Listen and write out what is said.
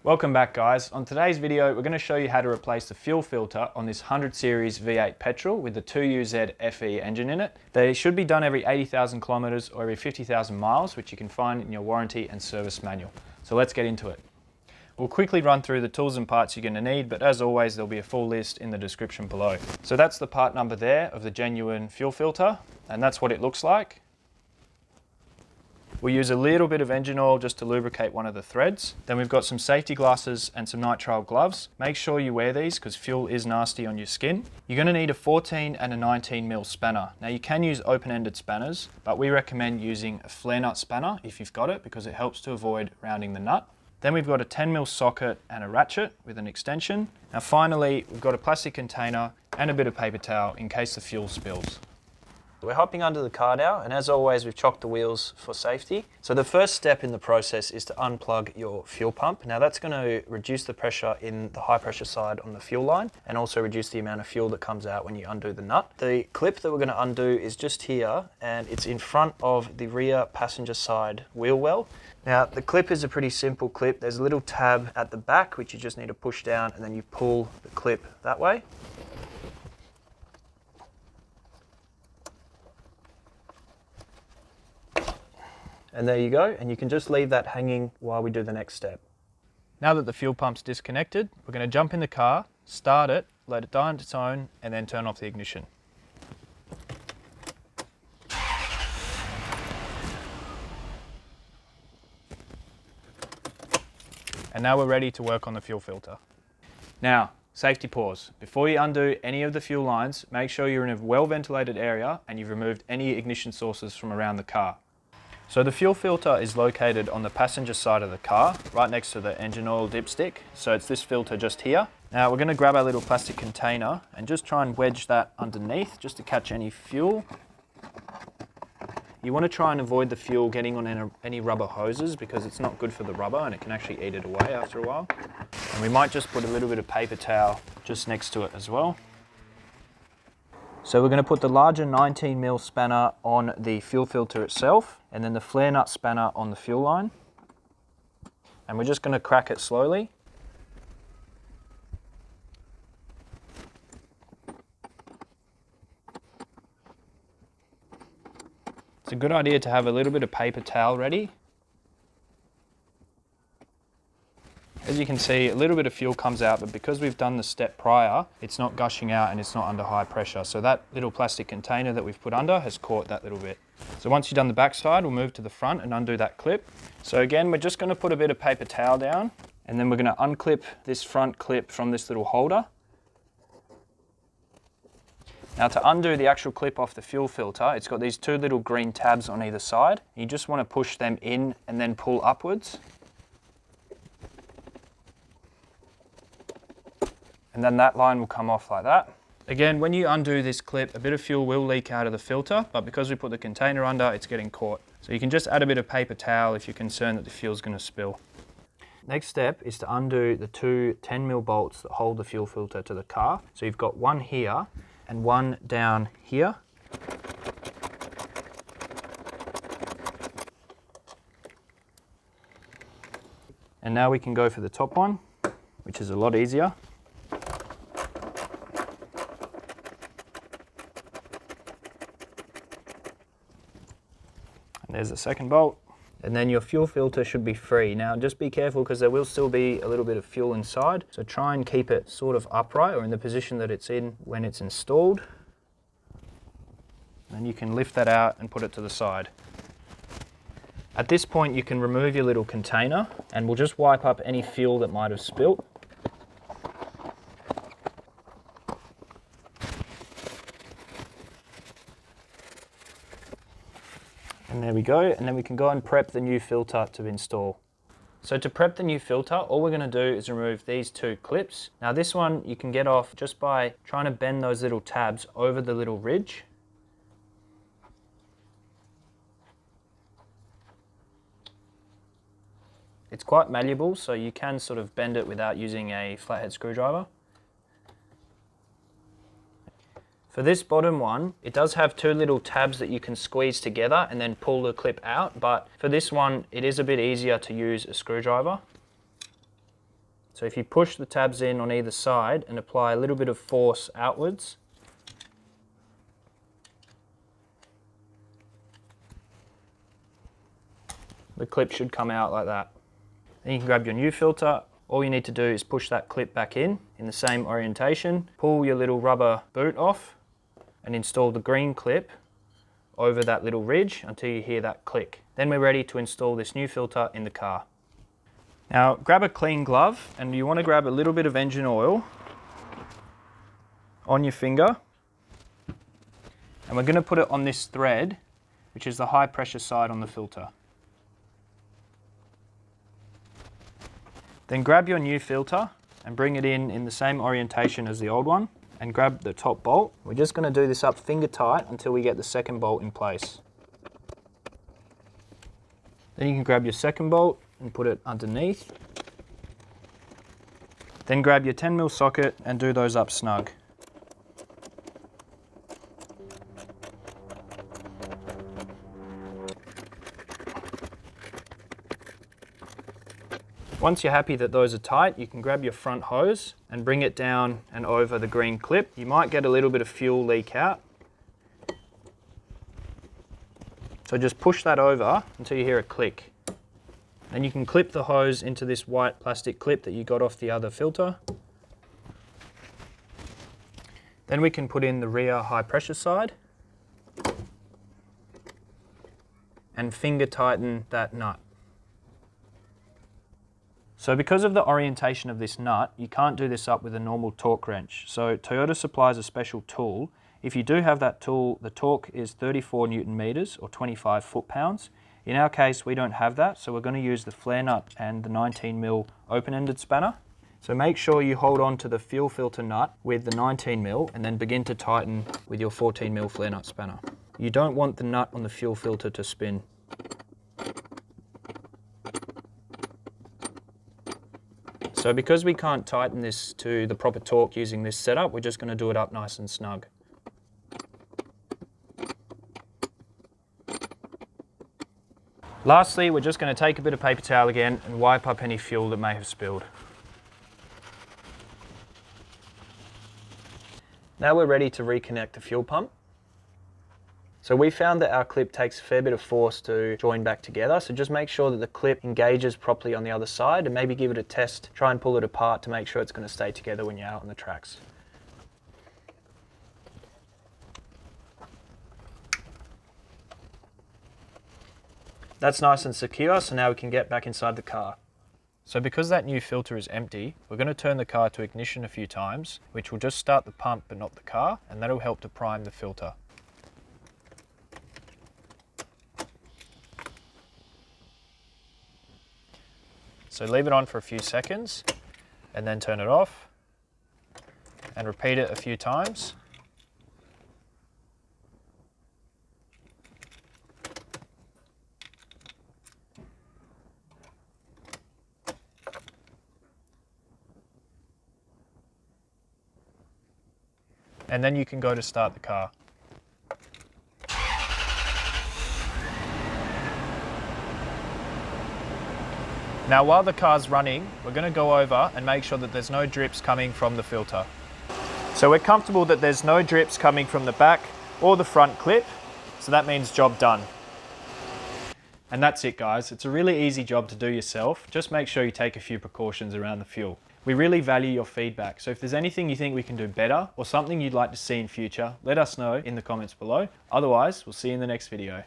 Welcome back guys. On today's video we're going to show you how to replace the fuel filter on this 100 series V8 petrol with the 2UZ FE engine in it. They should be done every 80,000 kilometers or every 50,000 miles, which you can find in your warranty and service manual. So let's get into it. We'll quickly run through the tools and parts you're going to need, but as always there'll be a full list in the description below. So that's the part number there of the genuine fuel filter, and that's what it looks like. We'll use a little bit of engine oil just to lubricate one of the threads. Then we've got some safety glasses and some nitrile gloves. Make sure you wear these because fuel is nasty on your skin. You're going to need a 14 and a 19mm spanner. Now you can use open-ended spanners, but we recommend using a flare nut spanner if you've got it because it helps to avoid rounding the nut. Then we've got a 10mm socket and a ratchet with an extension. Now finally, we've got a plastic container and a bit of paper towel in case the fuel spills. We're hopping under the car now, and as always we've chocked the wheels for safety. So the first step in the process is to unplug your fuel pump. Now that's going to reduce the pressure in the high pressure side on the fuel line and also reduce the amount of fuel that comes out when you undo the nut. The clip that we're going to undo is just here, and it's in front of the rear passenger side wheel well. Now the clip is a pretty simple clip. There's a little tab at the back which you just need to push down, and then you pull the clip that way. And there you go, and you can just leave that hanging while we do the next step. Now that the fuel pump's disconnected, we're going to jump in the car, start it, let it die on its own, and then turn off the ignition. And now we're ready to work on the fuel filter. Now, safety pause. Before you undo any of the fuel lines, make sure you're in a well-ventilated area and you've removed any ignition sources from around the car. So the fuel filter is located on the passenger side of the car, right next to the engine oil dipstick. So it's this filter just here. Now we're going to grab our little plastic container and just try and wedge that underneath just to catch any fuel. You want to try and avoid the fuel getting on any rubber hoses because it's not good for the rubber and it can actually eat it away after a while. And we might just put a little bit of paper towel just next to it as well. So we're going to put the larger 19mm spanner on the fuel filter itself, and then the flare nut spanner on the fuel line. And we're just going to crack it slowly. It's a good idea to have a little bit of paper towel ready. As you can see, a little bit of fuel comes out, but because we've done the step prior, it's not gushing out and it's not under high pressure. So that little plastic container that we've put under has caught that little bit. So once you've done the back side, we'll move to the front and undo that clip. So again, we're just going to put a bit of paper towel down, and then we're going to unclip this front clip from this little holder. Now to undo the actual clip off the fuel filter, it's got these two little green tabs on either side. You just want to push them in and then pull upwards. And then that line will come off like that. Again, when you undo this clip, a bit of fuel will leak out of the filter, but because we put the container under, it's getting caught. So you can just add a bit of paper towel if you're concerned that the fuel's going to spill. Next step is to undo the two 10mm bolts that hold the fuel filter to the car. So you've got one here and one down here. And now we can go for the top one, which is a lot easier. There's the second bolt, and then your fuel filter should be free. Now just be careful because there will still be a little bit of fuel inside, so try and keep it sort of upright or in the position that it's in when it's installed. And you can lift that out and put it to the side. At this point you can remove your little container and we'll just wipe up any fuel that might have spilt. And there we go, and then we can go and prep the new filter to install. So to prep the new filter, all we're going to do is remove these two clips. Now this one you can get off just by trying to bend those little tabs over the little ridge. It's quite malleable, so you can sort of bend it without using a flathead screwdriver. For this bottom one, it does have two little tabs that you can squeeze together and then pull the clip out, but for this one, it is a bit easier to use a screwdriver. So if you push the tabs in on either side and apply a little bit of force outwards, the clip should come out like that. Then you can grab your new filter. All you need to do is push that clip back in the same orientation, pull your little rubber boot off and install the green clip over that little ridge until you hear that click. Then we're ready to install this new filter in the car. Now grab a clean glove and you want to grab a little bit of engine oil on your finger, and we're going to put it on this thread, which is the high pressure side on the filter. Then grab your new filter and bring it in the same orientation as the old one, and grab the top bolt. We're just going to do this up finger tight until we get the second bolt in place. Then you can grab your second bolt and put it underneath. Then grab your 10mm socket and do those up snug. Once you're happy that those are tight, you can grab your front hose and bring it down and over the green clip. You might get a little bit of fuel leak out. So just push that over until you hear a click. And you can clip the hose into this white plastic clip that you got off the other filter. Then we can put in the rear high pressure side and finger tighten that nut. So because of the orientation of this nut, you can't do this up with a normal torque wrench. So Toyota supplies a special tool. If you do have that tool, the torque is 34 Newton meters or 25 foot-pounds. In our case, we don't have that, so we're going to use the flare nut and the 19mm open-ended spanner. So make sure you hold on to the fuel filter nut with the 19mm and then begin to tighten with your 14mm flare nut spanner. You don't want the nut on the fuel filter to spin. So because we can't tighten this to the proper torque using this setup, we're just going to do it up nice and snug. Lastly, we're just going to take a bit of paper towel again and wipe up any fuel that may have spilled. Now we're ready to reconnect the fuel pump. So we found that our clip takes a fair bit of force to join back together, so just make sure that the clip engages properly on the other side and maybe give it a test, try and pull it apart to make sure it's going to stay together when you're out on the tracks. That's nice and secure, so now we can get back inside the car. So because that new filter is empty, we're going to turn the car to ignition a few times, which will just start the pump but not the car, and that'll help to prime the filter. So leave it on for a few seconds and then turn it off and repeat it a few times. And then you can go to start the car. Now while the car's running, we're going to go over and make sure that there's no drips coming from the filter. So we're comfortable that there's no drips coming from the back or the front clip, so that means job done. And that's it guys, it's a really easy job to do yourself, just make sure you take a few precautions around the fuel. We really value your feedback, so if there's anything you think we can do better or something you'd like to see in future, let us know in the comments below. Otherwise, we'll see you in the next video.